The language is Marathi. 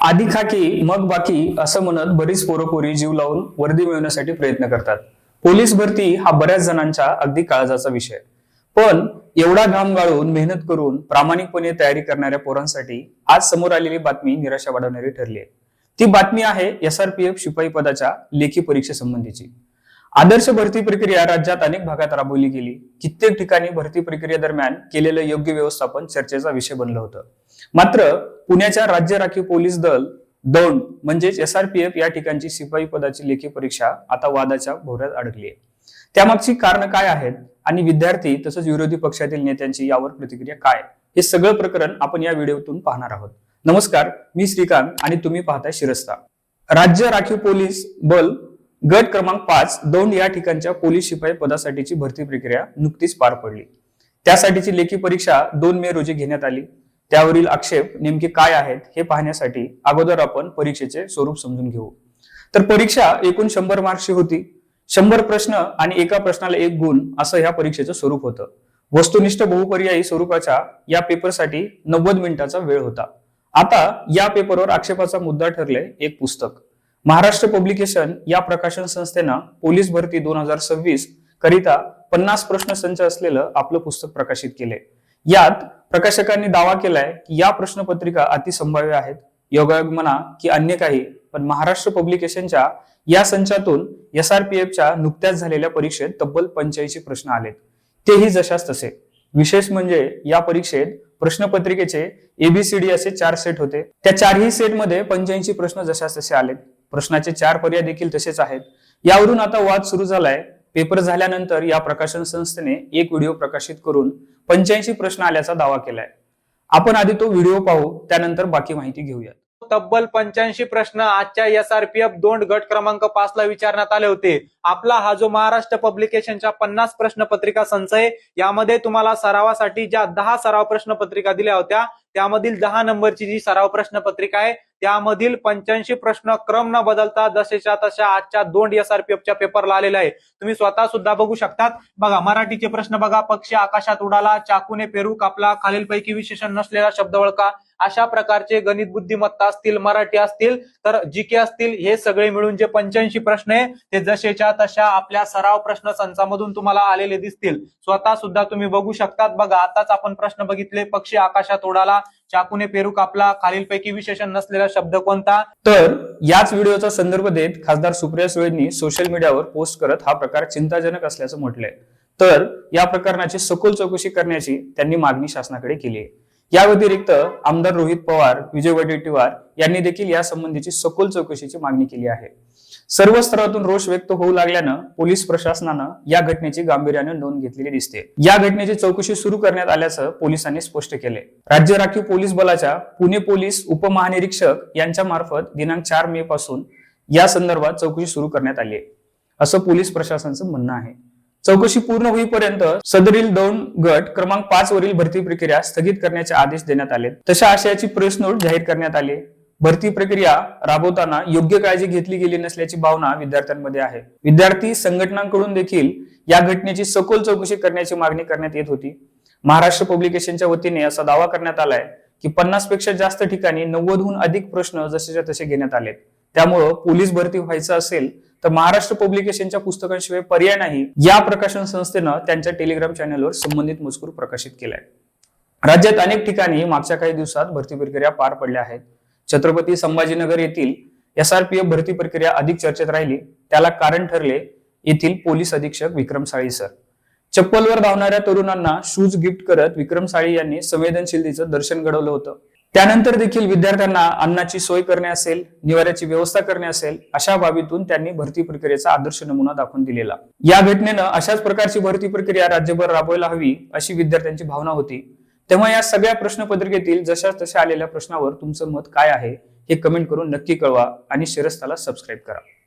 आधी खाकी मग बाकी असं म्हणत बरीच पोरपोरी जीव लावून वर्दी मिळवण्यासाठी प्रयत्न करतात। पोलीस भरती हा बऱ्याच जणांच्या अगदी काळजाचा विषय। पण एवढा घाम गाळून मेहनत करून प्रामाणिकपणे तयारी करणाऱ्या पोरांसाठी आज समोर आलेली बातमी निराशा वाढवणारी ठरली आहे। ती बातमी आहे SRPF शिपाई पदाच्या लेखी परीक्षेसंबंधीची। आदर्श भरती प्रक्रिया राज्यात अनेक भागात राबवली गेली। कित्येक ठिकाणी भरती प्रक्रियेदरम्यान केलेलं योग्य व्यवस्थापन चर्चेचा विषय बनलं होतं। मात्र पुण्याच्या राज्य राखीव पोलीस दल दौंड म्हणजेच SRPF या ठिकाणची शिपाई पदाची लेखी परीक्षा आता वादाच्या भोवऱ्यात अडकली आहे। त्यामागची कारण काय आहेत आणि विद्यार्थी तसंच विरोधी पक्षातील नेत्यांची यावर प्रतिक्रिया काय, हे सगळं प्रकरण आपण या व्हिडिओतून पाहणार आहोत। नमस्कार, मी श्रीकांत आणि तुम्ही पाहताय शिरस्ता। राज्य राखीव पोलीस बल गट क्रमांक 5 दौंड या ठिकाणच्या पोलीस शिपाई पदासाठीची भरती प्रक्रिया नुकतीच पार पडली। त्यासाठीची लेखी परीक्षा 2 मे रोजी घेण्यात आली। त्यावरील आक्षेप नेमके काय आहेत हे पाहण्यासाठी अगोदर आपण परीक्षेचे स्वरूप समजून घेऊ। तर परीक्षा एकूण 100 मार्क्सची होती। 100 प्रश्न आणि एका प्रश्नाला 1 गुण असं ह्या परीक्षेचं स्वरूप होतं। वस्तुनिष्ठ बहुपर्यायी स्वरूपाच्या या पेपरसाठी 90 मिनिटाचा वेळ होता। आता या पेपरवर आक्षेपाचा मुद्दा ठरले एक पुस्तक। महाराष्ट्र पब्लिकेशन या प्रकाशन संस्थेनं पोलीस भरती 2026 करिता 50 प्रश्न संच असलेलं आपलं पुस्तक प्रकाशित केले। यात प्रकाशकांनी दावा केलाय की या प्रश्नपत्रिका अतिसंभाव्य आहेत। योगायोग म्हणा की अन्य काही, पण महाराष्ट्र पब्लिकेशनच्या या संचातून SRPFच्या नुकत्याच झालेल्या परीक्षेत तब्बल 85 प्रश्न आलेत, तेही जशाच तसे। विशेष म्हणजे या परीक्षेत प्रश्नपत्रिकेचे ABCD असे 4 सेट होते। त्या 4ही सेटमध्ये 85 प्रश्न जशाच तसे आलेत। प्रश्नाचे 4 पर्याय देखील तसेच आहेत। यावरून आता वाद सुरू झालाय। पेपर झाल्यानंतर या प्रकाशन संस्थेने एक व्हिडिओ प्रकाशित करून 85 प्रश्न आल्याचा दावा केलाय। आपण आधी तो व्हिडिओ पाहू, त्यानंतर बाकी माहिती घेऊया। तब्बल 85 प्रश्न आजच्या SRPF दौंड गट क्रमांक 5 ला विचारण्यात आले होते। आपला हा जो महाराष्ट्र पब्लिकेशनच्या 50 प्रश्न पत्रिका संच आहे, यामध्ये तुम्हाला सरावासाठी ज्या 10 सराव प्रश्न पत्रिका दिल्या होत्या, त्यामधील 10 नंबरची जी सराव प्रश्न पत्रिका आहे, त्यामधील 85 प्रश्न क्रम न बदलता जसेच्या तशा आजच्या दौंड SRPFच्या पेपरला आलेला आहे। तुम्ही स्वतः सुद्धा बघू शकतात। बघा, मराठीचे प्रश्न बघा, पक्षी आकाशात उडाला, चाकूने पेरू कापला, खालीलपैकी विशेषण नसलेला शब्द ओळखा, अशा प्रकारचे गणित बुद्धिमत्ता असतील, मराठी असतील, तर GK असतील, हे सगळे मिळून जे 85 प्रश्न आहे ते जसेच्या तशा आपल्या सराव प्रश्न संचामधून तुम्हाला आलेले दिसतील। स्वतः सुद्धा तुम्ही बघू शकतात। बघा, आताच आपण प्रश्न बघितले, पक्षी आकाशात उडाला, चाकूने पेरू कापला, खालीलपैकी विशेषण नसलेला शब्द कोणता। तर याच व्हिडिओचा संदर्भ देत खासदार सुप्रिया सुळेंनी सोशल मीडियावर पोस्ट करत हा प्रकार चिंताजनक असल्याचं म्हटलंय। तर या प्रकरणाची सखोल चौकशी करण्याची त्यांनी मागणी शासनाकडे केली आहे। या व्यतिरिक्त आमदार रोहित पवार, विजय वडेट्टीवार यांनी देखील या संबंधीची सखोल चौकशीची मागणी केली आहे। सर्व स्तरातून रोष व्यक्त होऊ लागल्यानं पोलीस प्रशासनानं या घटनेची गांभीर्याने नोंद घेतलेली दिसते। या घटनेची चौकशी सुरू करण्यात आल्याचं पोलिसांनी स्पष्ट केले। राज्य राखीव पोलीस बलाच्या पुणे पोलीस उपमहानिरीक्षक यांच्या मार्फत दिनांक 4 मे पासून या संदर्भात चौकशी सुरू करण्यात आली आहे, असं पोलीस प्रशासनाचं म्हणणं आहे। चौकशी पूर्ण होईपर्यंत सदरील दौंड गट क्रमांक 5 वरील भरती प्रक्रिया स्थगित करण्याचे आदेश देण्यात आले। तशा आशयाची प्रेस नोट जाहीर करण्यात आली। भरती प्रक्रिया राबवताना योग्य काळजी घेतली गेली नसल्याची भावना विद्यार्थ्यांमध्ये आहे। विद्यार्थी संघटनांकडून देखील या घटनेची सखोल चौकशी करण्याची मागणी करण्यात येत होती। महाराष्ट्र पब्लिकेशनच्या वतीने असा दावा करण्यात आलाय की 50 पेक्षा जास्त ठिकाणी 90हून अधिक प्रश्न जसेच्या तसे घेण्यात आलेत। त्यामुळे पोलीस भरती व्हायचं असेल तर महाराष्ट्र पब्लिकेशनच्या पुस्तकांशिवाय पर्याय नाही। या प्रकाशन संस्थेनं त्यांच्या टेलिग्राम चॅनलवर संबंधित मजकूर प्रकाशित केलाय। राज्यात अनेक ठिकाणी मागच्या काही दिवसात भरती प्रक्रिया पार पडल्या आहेत। छत्रपती संभाजीनगर येथील SRPF भरती प्रक्रिया अधिक चर्चेत राहिली। त्याला कारण ठरले येथील पोलीस अधीक्षक विक्रम साळी सर। चप्पलवर धावणाऱ्या तरुणांना शूज गिफ्ट करत विक्रम साळी यांनी संवेदनशीलतेचं दर्शन घडवलं होतं। त्यानंतर देखील विद्यार्थ्यांना अन्नाची सोय करणे असेल, निवाऱ्याची व्यवस्था करणे असेल, अशा बाबीतून त्यांनी भरती प्रक्रियेचा आदर्श नमुना दाखवून दिलेला। या घटनेनं अशाच प्रकारची भरती प्रक्रिया राज्यभर राबवायला हवी अशी विद्यार्थ्यांची भावना होती। तेव्हा या सगळ्या प्रश्नपत्रिकेतील जशा तशा आलेल्या प्रश्नावर तुमचं मत काय आहे हे कमेंट करून नक्की कळवा आणि शिरस्ताला सबस्क्राईब करा।